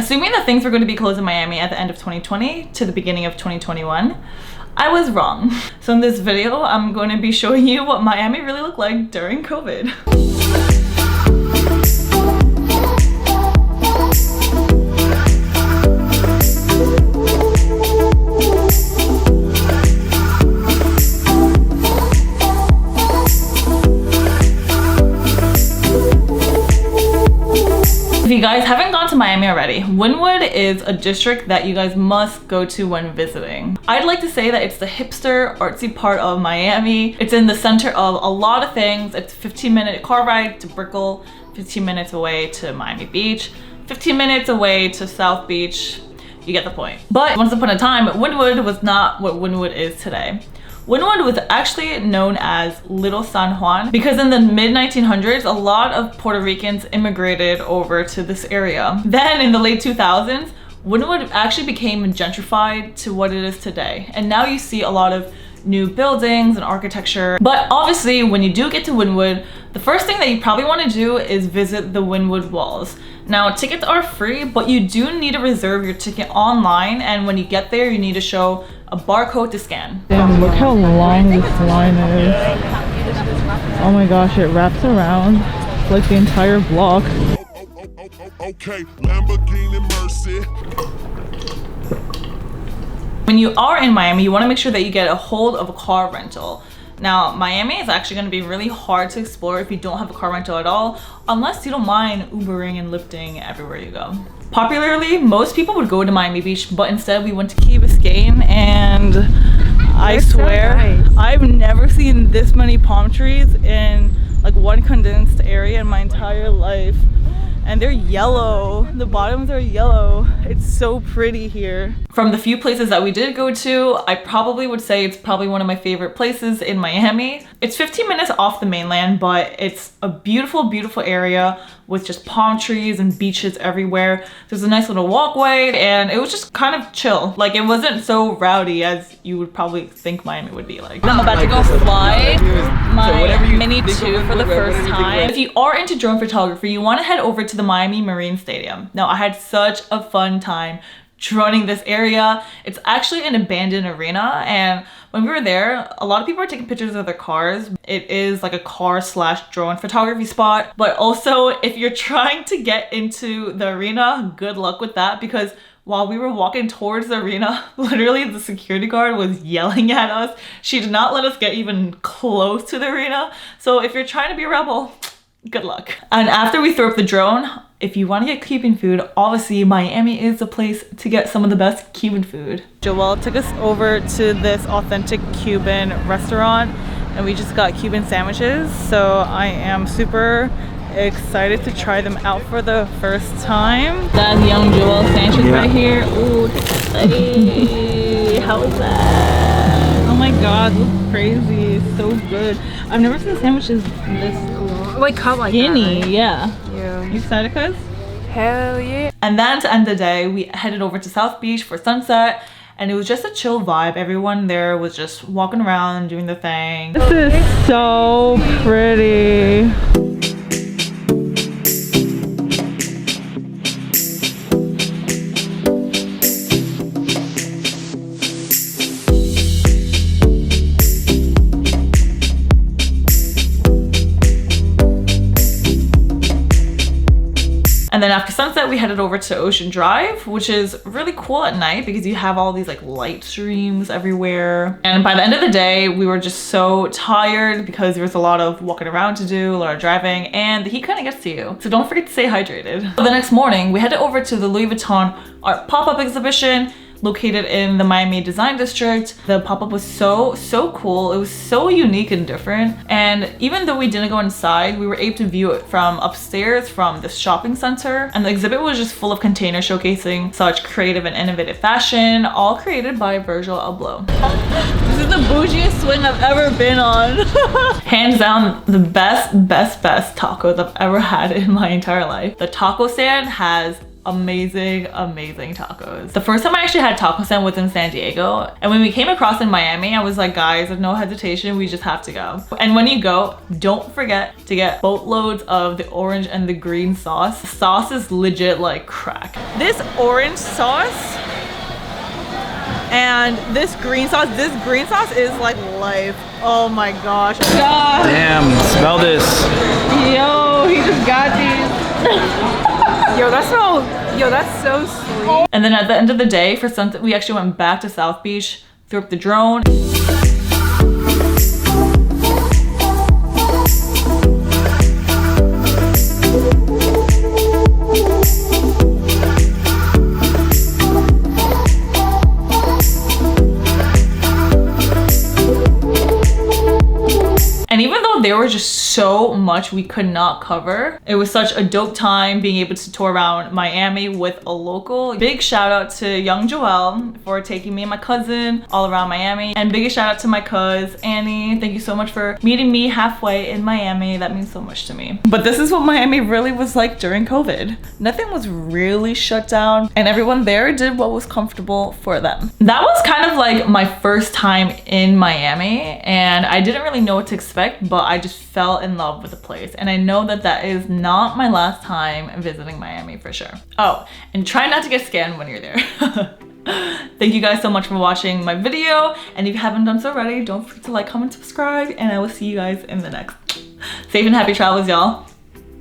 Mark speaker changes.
Speaker 1: Assuming that things were going to be closed in Miami at the end of 2020 to the beginning of 2021, I was wrong. So in this video, I'm going to be showing you what Miami really looked like during COVID. If you guys haven't gone to Miami already, Wynwood is a district that you guys must go to when visiting. I'd like to say that it's the hipster, artsy part of Miami. It's in the center of a lot of things. It's a 15-minute car ride to Brickell, 15 minutes away to Miami Beach, 15 minutes away to South Beach. You get the point. But once upon a time, Wynwood was not what Wynwood is today. Wynwood was actually known as Little San Juan because in the mid-1900s, a lot of Puerto Ricans immigrated over to this area. Then in the late 2000s, Wynwood actually became gentrified to what it is today. And now you see a lot of new buildings and architecture. But obviously, when you do get to Wynwood, the first thing that you probably want to do is visit the Wynwood Walls. Now, tickets are free, but you do need to reserve your ticket online, and when you get there, you need to show a barcode to scan. Damn, look how long this line is. Oh my gosh, it wraps around like the entire block. Okay, Lamborghini Mercy. When you are in Miami, you want to make sure that you get a hold of a car rental. Now, Miami is actually going to be really hard to explore if you don't have a car rental at all, unless you don't mind Ubering and Lyfting everywhere you go. Popularly, most people would go to Miami Beach, but instead we went to Key Biscayne, and I swear, so nice. I've never seen this many palm trees in like one condensed area in my entire life. And they're yellow. The bottoms are yellow. It's so pretty here. From the few places that we did go to, I probably would say it's probably one of my favorite places in Miami. It's 15 minutes off the mainland, but it's a beautiful, beautiful area with just palm trees and beaches everywhere. There's a nice little walkway, and it was just kind of chill. Like, it wasn't so rowdy as you would probably think Miami would be like. I'm about to go fly my Mini 2 for the first time. If you are into drone photography, you want to head over to the Miami Marine Stadium. Now, I had such a fun time droning this area. It's actually an abandoned arena, and when we were there, a lot of people are taking pictures of their cars. It is like a car/drone photography spot, but also if you're trying to get into the arena, good luck with that, because while we were walking towards the arena, literally the security guard was yelling at us. She did not let us get even close to the arena. So if you're trying to be a rebel, good luck. And after we throw up the drone, if you want to get Cuban food, obviously Miami is the place to get some of the best Cuban food. Joelle took us over to this authentic Cuban restaurant, and we just got Cuban sandwiches. So I am super excited to try them out for the first time. That's young Joelle sandwiches right here. Ooh, hey, how is that? Oh my god, looks crazy. So good. I've never seen sandwiches this
Speaker 2: like cut like
Speaker 1: skinny,
Speaker 2: that, right?
Speaker 1: Yeah.
Speaker 2: Yeah.
Speaker 1: You excited, cuz?
Speaker 2: Hell yeah.
Speaker 1: And then to end the day, we headed over to South Beach for sunset, and it was just a chill vibe. Everyone there was just walking around, doing their thing. This is so pretty. And then after sunset, we headed over to Ocean Drive, which is really cool at night because you have all these like light streams everywhere. And by the end of the day, we were just so tired because there was a lot of walking around to do, a lot of driving, and the heat kind of gets to you. So don't forget to stay hydrated. The next morning, we headed over to the Louis Vuitton art pop-up exhibition located in the Miami Design District. The pop-up was so cool. It was so unique and different. And even though we didn't go inside, we were able to view it from upstairs from the shopping center. And the exhibit was just full of containers showcasing such creative and innovative fashion, all created by Virgil Abloh. This is the bougiest swing I've ever been on. Hands down, the best tacos I've ever had in my entire life. The taco stand has amazing tacos. The first time I actually had taco stand was in San Diego, and when we came across in Miami, I was like, guys, with no hesitation, we just have to go. And when you go, don't forget to get boatloads of the orange and the green sauce. The sauce is legit like crack. This orange sauce and this green sauce is like life. Oh my gosh. God.
Speaker 3: Damn, smell this.
Speaker 1: Yo, he just got these.
Speaker 2: Yo, that's so sweet.
Speaker 1: And then at the end of the day, for sunset, we actually went back to South Beach, threw up the drone. And even though there was just so much we could not cover, it was such a dope time being able to tour around Miami with a local. Big shout out to young Joelle for taking me and my cousin all around Miami. And biggest shout out to my cuz, Annie. Thank you so much for meeting me halfway in Miami. That means so much to me. But this is what Miami really was like during COVID. Nothing was really shut down and everyone there did what was comfortable for them. That was kind of like my first time in Miami, and I didn't really know what to expect, but I just fell in love with the place, and I know that that is not my last time visiting Miami for sure. Oh, and try not to get scammed when you're there. Thank you guys so much for watching my video, and if you haven't done so already, don't forget to like, comment, subscribe, and I will see you guys in the next. Safe and happy travels, y'all.